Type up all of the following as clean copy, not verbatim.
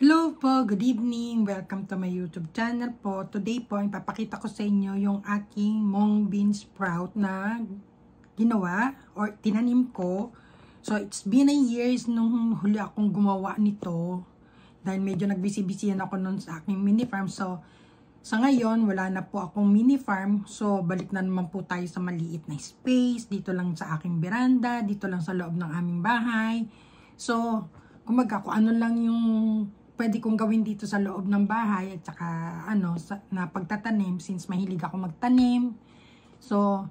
Hello po, good evening. Welcome to my YouTube channel po. Today po, ipapakita ko sa inyo yung aking mung bean sprout na ginawa or tinanim ko. So, it's been a years nung huli akong gumawa nito. Dahil medyo nagbisi-bisihan ako nun sa aking mini farm. So, sa ngayon, wala na po akong mini farm. So, balik na naman po tayo sa maliit na space. Dito lang sa aking veranda. Dito lang sa loob ng aming bahay. So, kumaga kung ano lang yung pwede kong gawin dito sa loob ng bahay at saka na pagtatanim since mahilig ako magtanim. So,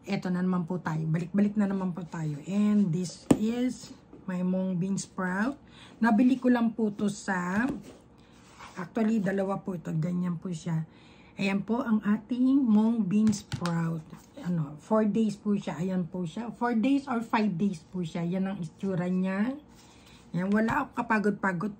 eto na naman po tayo. Balik-balik na naman po tayo. And this is my mung bean sprout. Nabili ko lang po to sa, actually dalawa po ito. Ganyan po siya. Ayan po ang ating mung bean sprout. 4 days po siya. Ayan po siya. 4 days or 5 days po siya. Yan ang itsura niya. Ayan, wala ako kapagod-pagod.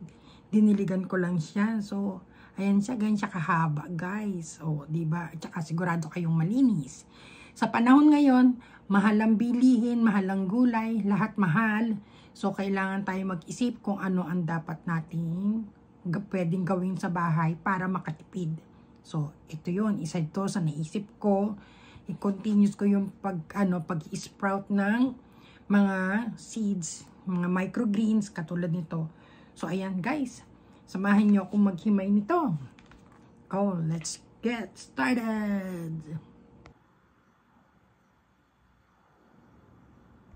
Diniligan ko lang siya. So, ayan siya, ganyan siya kahaba, guys. O, diba? At saka sigurado kayong malinis. Sa panahon ngayon, mahal ang bilihin, mahal ang gulay, lahat mahal. So, kailangan tayo mag-isip kung ano ang dapat nating pwedeng gawin sa bahay para makatipid. So, ito yun. Isa ito sa naisip ko. I-continuous ko yung pag-sprout ng mga seeds, mga microgreens, katulad nito. So, ayan guys, samahan nyo akong maghimay nito. Oh, let's get started!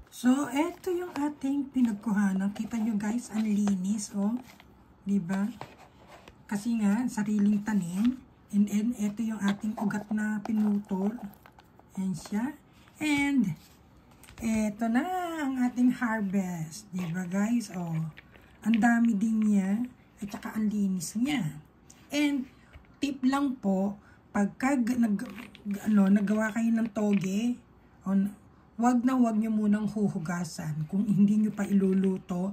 So, eto yung ating pinagkuhanan. Kita nyo guys, ang linis, oh. Diba? Kasi nga, sariling tanim. And then, eto yung ating ugat na pinutol. Ayan siya. And, eto na ang ating harvest. Diba guys? Oh. Ang dami din niya at saka ang linis niya. And tip lang po, pagka nagawa kayo ng toge, wag nyo munang huhugasan kung hindi nyo pa iluluto.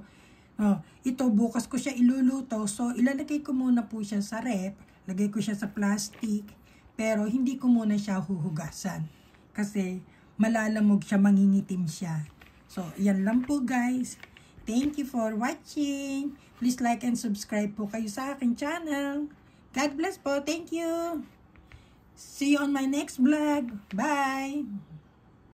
Ito bukas ko siya iluluto, so ilalagay ko muna po siya sa rep, lagay ko siya sa plastic, pero hindi ko muna siya huhugasan kasi malalamog siya, mangingitim siya. So yan lang po guys. Thank you for watching. Please like and subscribe po kayo sa aking channel. God bless po. Thank you. See you on my next vlog. Bye.